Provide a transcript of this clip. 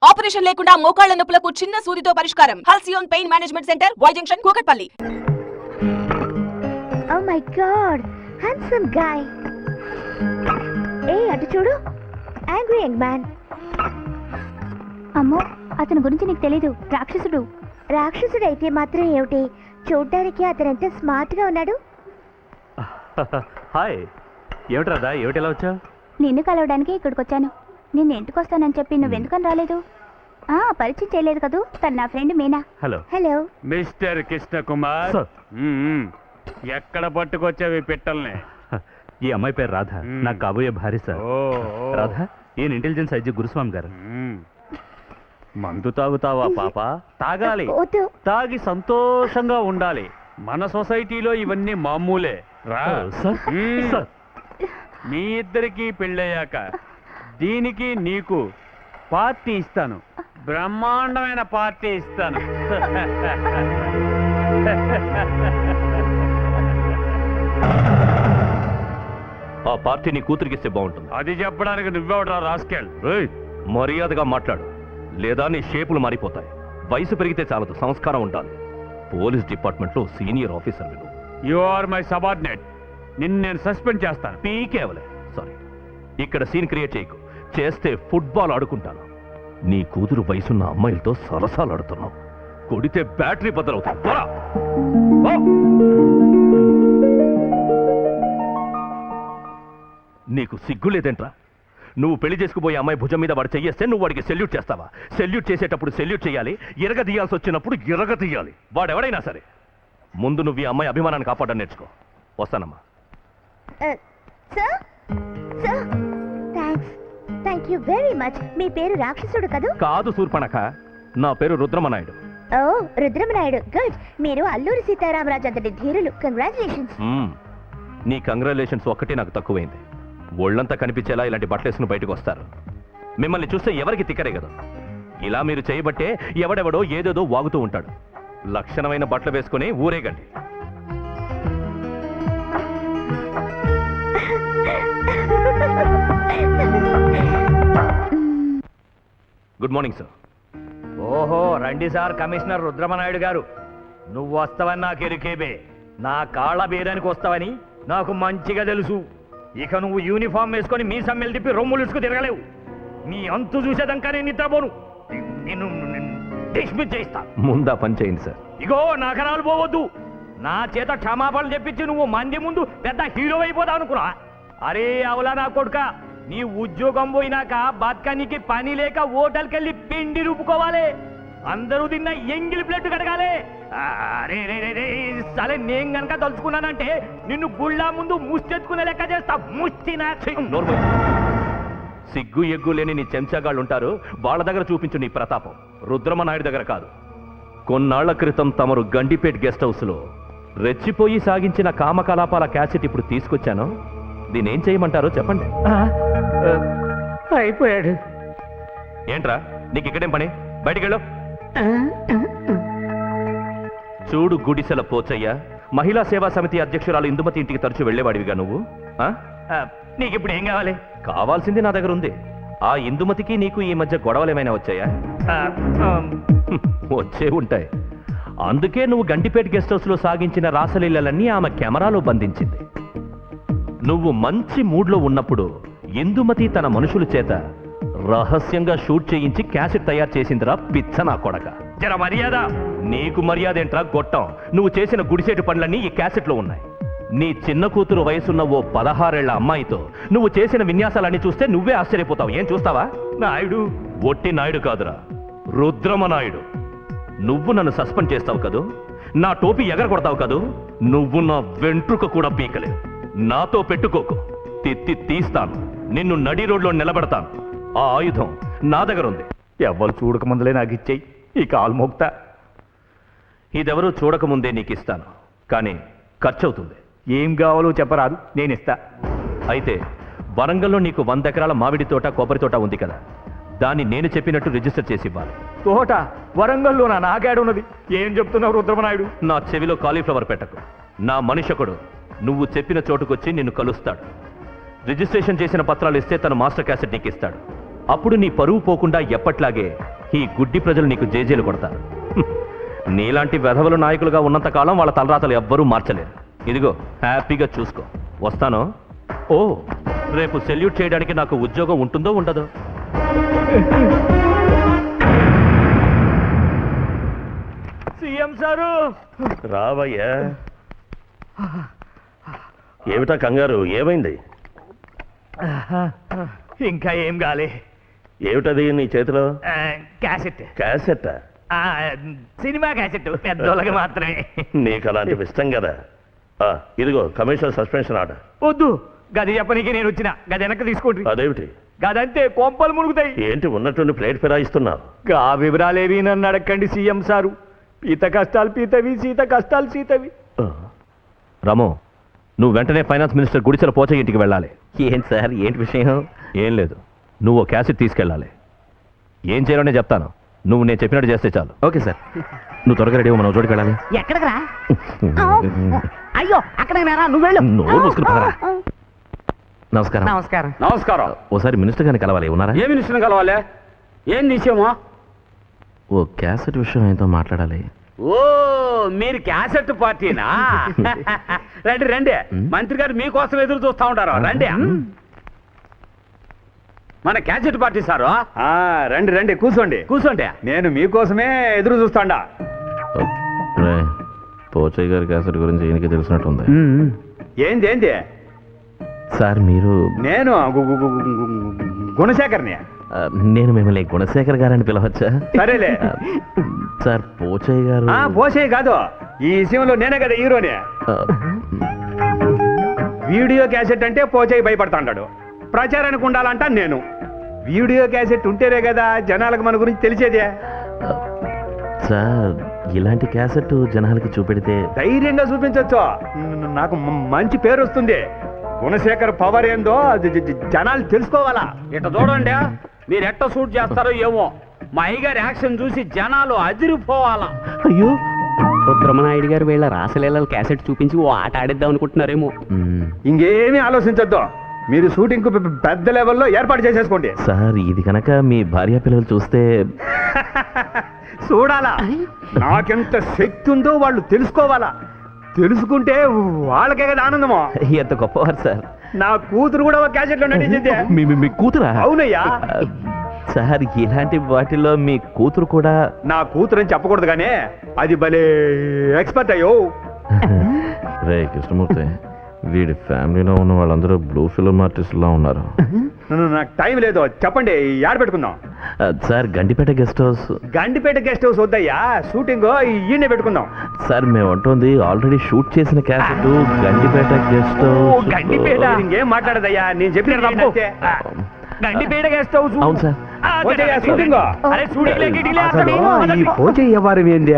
Operation లేకుండా మోకాళ్ల నొప్పులకు చిన్న సూదితో పరిష్కారం. Halcyon pain management centre, Y junction, Kukatpally. Oh my god, handsome guy. ఏ అటు చూడు, యాంగ్రీ యంగ్ మ్యాన్. అమ్మో, అతని గురించి నీకు తెలీదు. రాక్షసుడు. రాక్షసుడు అయితే మాత్రం ఏమిటి, చూడ్డానికి అతను ఎంత స్మార్ట్ గా ఉన్నాడు. హాయ్, ఏమిటి రాదా, ఏమిటి ఎలా వచ్చావు? నిన్ను కలవడానికి ఇక్కడికి వచ్చాను. నిన్ను ఇంటికి వస్తానని చెప్పి నువ్వెందుకని రాలేదు? పరిచయం చేయలేదు కదూ, తను నా friend Meena. Hello. Hello mister Krishna Kumar. ఎక్కడ పట్టుకొచ్చావి పిట్టల్ని? ఈ అమ్మాయి పేరు రాధ, నాకు కాబోయే భార్య సార్. రాధ, ఈయన ఇంటెలిజెన్స్ ఐజీ గురుస్వామి గారు. మందు తాగుతావా పాప? తాగాలి, వద్దు. తాగి సంతోషంగా ఉండాలి. మన సొసైటీలో ఇవన్నీ మామూలే. రా సార్. మీ ఇద్దరికి పెళ్ళయ్యాక దీనికి నీకు పార్టీ ఇస్తాను, బ్రహ్మాండమైన పార్టీ ఇస్తాను. ఆ పార్టీ నీ కూతురికిస్తే బాగుంటుంది. అది చెప్పడానికి నువ్వెవడరా రాస్కెల్? మర్యాదగా మాట్లాడు, లేదా నీ షేపులు మారిపోతాయి. వయసు పెరిగితే చాలదు, సంస్కారం ఉండాలి. పోలీస్ డిపార్ట్మెంట్ లో సీనియర్ ఆఫీసర్ విను. You are my subordinate. నిన్ను నేను సస్పెండ్ చేస్తాను. పీకేవలే. సారీ, ఇక్కడ సీన్ క్రియేట్ చేయకు. చేస్తే ఫుట్బాల్ ఆడుకుంటాను. నీ కూతురు వయసున్న అమ్మాయిలతో సరసాలు ఆడుతున్నావు. కొడితే బ్యాటరీ బద్దలవుతుంది. నీకు సిగ్గు లేదేంట్రా? నువ్వు పెళ్లి చేసుకుపోయే అమ్మాయి భుజం మీద వాడు చెయ్యేస్తే నువ్వు వాడికి సెల్యూట్ చేస్తావా? సెల్యూట్ చేసేటప్పుడు సెల్యూట్ చేయాలి, ఇరగదీయాల్సి వచ్చినప్పుడు ఇరగదీయాలి. వాడెవడైనా సరే. ముందు నువ్వు ఈ అమ్మాయి అభిమానాన్ని కాపాడని నేర్చుకో. వస్తానమ్మా. Sir sir, thank you very much. మీ పేరు రాక్షసుడు కదూ? కాదు శూర్పణఖ, నా పేరు రుద్రమనాయుడు. ఓ, రుద్రమనాయుడు. గుడ్. మీరు అల్లూరి సీతారామరాజు అంతటి ధీరులు. కంగ్రాచులేషన్స్. నీ కంగ్రాచులేషన్స్ ఒక్కటి నాకు తక్కువైంది. ఒళ్ళంతా కనిపించేలా ఇలాంటి బట్టలేసుకుని బయటకు వస్తారు. మిమ్మల్ని చూస్తే ఎవరికి తిక్కరే కదా. ఇలా మీరు చేయబట్టే ఎవడెవడో ఏదేదో వాగుతూ ఉంటాడు. లక్షణమైన బట్టలు వేసుకుని ఊరేగండి. Good morning sir. ఓహో, రండి సార్ కమిషనర్ రుద్రమనాయుడు గారు. నువ్వు వస్తావని నాకు ఎరుకేబే. నా కాళ్ళ బేరానికి వస్తావని నాకు మంచిగా తెలుసు. ఇక నువ్వు యూనిఫామ్ వేసుకొని మీ సమ్మెలు తిప్పి రొమ్ములుసుకు తిరగలేవు. నీ అంతు చూసేదాకా నేను నిద్రపోను. నిన్ను డిస్మిస్ చేయిస్తా. ముందా పని చేయండి సార్. ఇగో నా కరాలు పోవద్దు. నా చేత క్షమాపణలు చెప్పించి నువ్వు మంది ముందు పెద్ద హీరో అయిపోతావు అనుకున్నా. అరే అవలా నా కొడుక, నీ ఉద్యోగం పోయినాక బతకనికి పని లేక హోటల్కి వెళ్ళి పిండి రూపుకోవాలి. అందరూ తిన్న ఎంగిలి ప్లేట్ కడగాలి. అరే రే రే రే, సరే నేను గనక తలుచుకున్నానంటే నిన్ను గుళ్ళ ముందు ముష్టెత్తుకునే లెక్క చేస్తా. ముష్టి నా సిగ్గు ఎగ్గు లేని నీ చెంచాగాళ్ళు ఉంటారు, వాళ్ళ దగ్గర చూపించు నీ ప్రతాపం. రుద్రమనాయుడు దగ్గర కాదు. కొన్నాళ్ల క్రితం తమరు గండిపేట్ గెస్ట్ హౌస్ లో రెచ్చిపోయి సాగించిన కామకలాపాల క్యాసెట్ ఇప్పుడు తీసుకొచ్చాను. దీనేం చేయమంటారో చెప్పండి. అయిపోయాడు. ఏంట్రా, నీకు ఇక్కడేం పని? బయటికెళ్ళు. చూడు గుడిసెల పోచయ్య, మహిళా సేవా సమితి అధ్యక్షురాలు ఇందుమతి ఇంటికి తరచూ వెళ్లేవాడివిగా నువ్వు. నీకు ఇప్పుడు ఏం కావాలి? కావాల్సింది నా దగ్గర ఉంది. ఆ ఇందుమతికి నీకు ఈ మధ్య గొడవలు ఏమైనా వచ్చాయా? వచ్చే ఉంటాయి. అందుకే నువ్వు గండిపేట గెస్ట్ హౌస్ లో సాగించిన రాసలీలన్నీ ఆమె కెమెరాలో బంధించింది. నువ్వు మంచి మూడ్లో ఉన్నప్పుడు ఇందుమతి తన మనుషుల చేత రహస్యంగా షూట్ చేయించి క్యాసెట్ తయారు చేసిందిరా పిచ్చ నా కొడక. జర మర్యాద. నీకు మర్యాద ఏంట్రా గొట్టం? నువ్వు చేసిన గుడిసేటు పనులన్నీ ఈ క్యాసెట్లో ఉన్నాయి. నీ చిన్న కూతురు వయసున్న ఓ 16 ఏళ్ల అమ్మాయితో నువ్వు చేసిన విన్యాసాలన్నీ చూస్తే నువ్వే ఆశ్చర్యపోతావు. ఏం చూస్తావా? నాయుడు. ఒట్టి నాయుడు కాదురా, రుద్రమనాయుడు. నువ్వు నన్ను సస్పెండ్ చేస్తావు కదూ, నా టోపీ ఎగరగొడతావు కదూ, నువ్వు నా వెంట్రుక కూడా పీకలేవు. నాతో పెట్టుకోకు, తిత్తి తీస్తాను. నిన్ను నడి రోడ్లో నిలబెడతాను. ఆ ఆయుధం నా దగ్గర ఉంది. ఎవ్వరు చూడక ముందులే నాకు ఇచ్చేయి. ఈ కాలు మోక్తా. ఇదెవరూ చూడకముందే నీకు ఇస్తాను, కానీ ఖర్చు అవుతుంది. ఏం కావాలో చెప్పరాదు, నేను ఇస్తా. అయితే వరంగల్లో నీకు 100 ఎకరాల మామిడి తోట, కొబ్బరి తోట ఉంది కదా, దాన్ని నేను చెప్పినట్టు రిజిస్టర్ చేసి ఇవ్వాలి. తోట వరంగల్లో నాకేడున్నది? ఏం చెప్తున్నావు రుద్రమనాయుడు? నా చెవిలో కాలీఫ్లవర్ పెట్టకు. నా మనిషొకడు నువ్వు చెప్పిన చోటుకొచ్చి నిన్ను కలుస్తాడు. రిజిస్ట్రేషన్ చేసిన పత్రాలు ఇస్తే తన మాస్టర్ క్యాసెట్ నీకు ఇస్తాడు. అప్పుడు నీ పరువు పోకుండా ఎప్పట్లాగే ఈ గుడ్డి ప్రజలు నీకు జేజేలు కొడతారు. నీలాంటి వెధవలు నాయకులుగా ఉన్నంత కాలం వాళ్ళ తలరాతలు ఎవ్వరూ మార్చలేరు. ఇదిగో హ్యాపీగా చూసుకో. వస్తాను. ఓ, రేపు సెల్యూట్ చేయడానికి నాకు ఉద్యోగం ఉంటుందో ఉండదో. సీఎం సారు, రావయ్యా. ఏమిటా కంగారు, ఏమైంది? ఇంకా ఏం కాలే. ఏమిటది నీ చేతిలో? క్యాసెట్. క్యాసెట్? సినిమా క్యాసెట్, పెద్దోళ్ళకి మాత్రమే. నీకు అలాంటివి ఇష్టం కదా. ఇదిగో కమిషనర్ సస్పెన్షన్ ఆర్డర్. వద్దు, గది చెప్పనీకి నేను వచ్చిన. గది వెనక్కి తీసుకోండి. అదేమిటి? గదంతే కోంపలు మునుగుతాయి. ఏంటి ఉన్నట్టుండి ప్లేట్ ఫిరాయిస్తున్నావు? గా వివరాలేవి నన్ను అడగండి సీఎం సారు. పీత కష్టాలు పీతవి, సీత కష్టాలు సీతవి. రాము, నువ్వు వెంటనే ఫైనాన్స్ మినిస్టర్ గుడిసెల పోచయ్య ఇంటికి వెళ్ళాలి. ఏంటి సార్, ఏంటి విషయం? ఏం లేదు, నువ్వు ఓ క్యాసెట్ తీసుకెళ్ళాలి. ఏం చేయాలనే చెప్తాను, నువ్వు నేను చెప్పినట్టు చేస్తే చాలు. Okay sir. నువ్వు త్వరగా రెడీ మనం చోటుకి వెళ్ళాలి. ఎక్కడికి రా? అయ్యో, అక్కడికి రా, నువ్వు వెళ్ళు. నోరు మూసుకుని పదరా. నమస్కారం. నమస్కారం. నమస్కారం. ఓసారి మినిస్టర్ గారిని కలవాలి, ఉన్నారా? ఏ మినిస్టర్ కలవాలి? ఏం విషయమో? ఓ క్యాసెట్ విషయం ఏంటో మాట్లాడాలి. ఓ, మీరు క్యాసెట్ పార్టీనా? రండి రండి, మంత్రి గారు మీకోసం ఎదురు చూస్తా ఉంటారు. రండి. మన క్యాసెట్ పార్టీ సారు. రండి రండి, కూర్చోండి కూర్చోండి. నేను మీకోసమే ఎదురు చూస్తాండా. పోచయ్య గారి క్యాసెట్ గురించి ఈయనకి తెలిసినట్టుంది. ఏంది ఏంది? సార్ మీరు? నేను గుణశేఖర్ని. నేను మిమ్మల్ని గుణశేఖర్ గారని పిలవచ్చా? సరేలే. సార్ పోచయ్య గారు. పోసే కాదు, ఈ విషయంలో నేనే కదా హీరోని. వీడియో క్యాసెట్ అంటే పోచయ్య భయపడతాంటాడు, ప్రచారానికి ఉండాలంట నేను. వీడియో క్యాసెట్ ఉంటేనే కదా జనాలకు మన గురించి తెలిసేదే. సార్ ఇలాంటి క్యాసెట్ జనాలకి చూపెడితే ధైర్యంగా చూపించవచ్చు. నాకు మంచి పేరు వస్తుంది. గుణశేఖర్ పవర్ ఏందో జనాలు తెలుసుకోవాలా. ఇట్లా చూడండి, మీరు ఎట్ట షూట్ చేస్తారో ఏమో, మా అయ్యగారి యాక్షన్ చూసి జనాలు అదిరిపోవాలా. అయ్యో, రుద్రమనాయుడు గారు వీళ్ళ రాసలీలల క్యాసెట్ చూపించి ఓ ఆట ఆడిద్దాం అనుకుంటున్నారేమో. ఇంకేమీ ఆలోచించొద్దు, మీరు షూటింగ్ కు పెద్ద లెవెల్లో ఏర్పాటు చేసేసుకోండి. సార్ ఇది కనుక మీ భార్య పిల్లలు చూస్తే? చూడాలా, నాకెంత శక్తి ఉందో వాళ్ళు తెలుసుకోవాలా. తెలుసుకుంటే వాళ్ళకే కదా ఆనందమో. ఎంత గొప్పవారు సార్. నా కూతురు కూడా ఒక క్యాసెట్లో నటించింది. మీ కూతురా? అవునయ్యా. సార్ ఇలాంటి వాటిలో మీ కూతురు కూడా? నా కూతురు అని చెప్పకూడదు కానీ అది భలే ఎక్స్పర్ట్ అయ్యో. రే కృష్ణమూర్తి, వీడి ఫ్యామిలీలో ఉన్న వాళ్ళందరూ బ్లూ ఫిల్మ్ ఆర్టిస్టులా ఉన్నారు. నాకు టైం లేదు, చెప్పండి యాడ్ పెట్టుకుందాం. Sir Gandipet guest house. Gandipet guest house వద్దయ్యా, షూటింగ్ ఈయనే పెట్టుకుందాం. సార్ మేము అంటుంది ఆల్రెడీ షూట్ చేసిన cassette Gandipet guest house. Gandipet ఇంకేం మాట్లాడదయ్యా, నేను చెప్పిన గండిపేట గెస్ట్ హౌస్. అవును సార్. షూటింగ్. అరే షూటింగ్ పోచయ్య వారు ఏంది?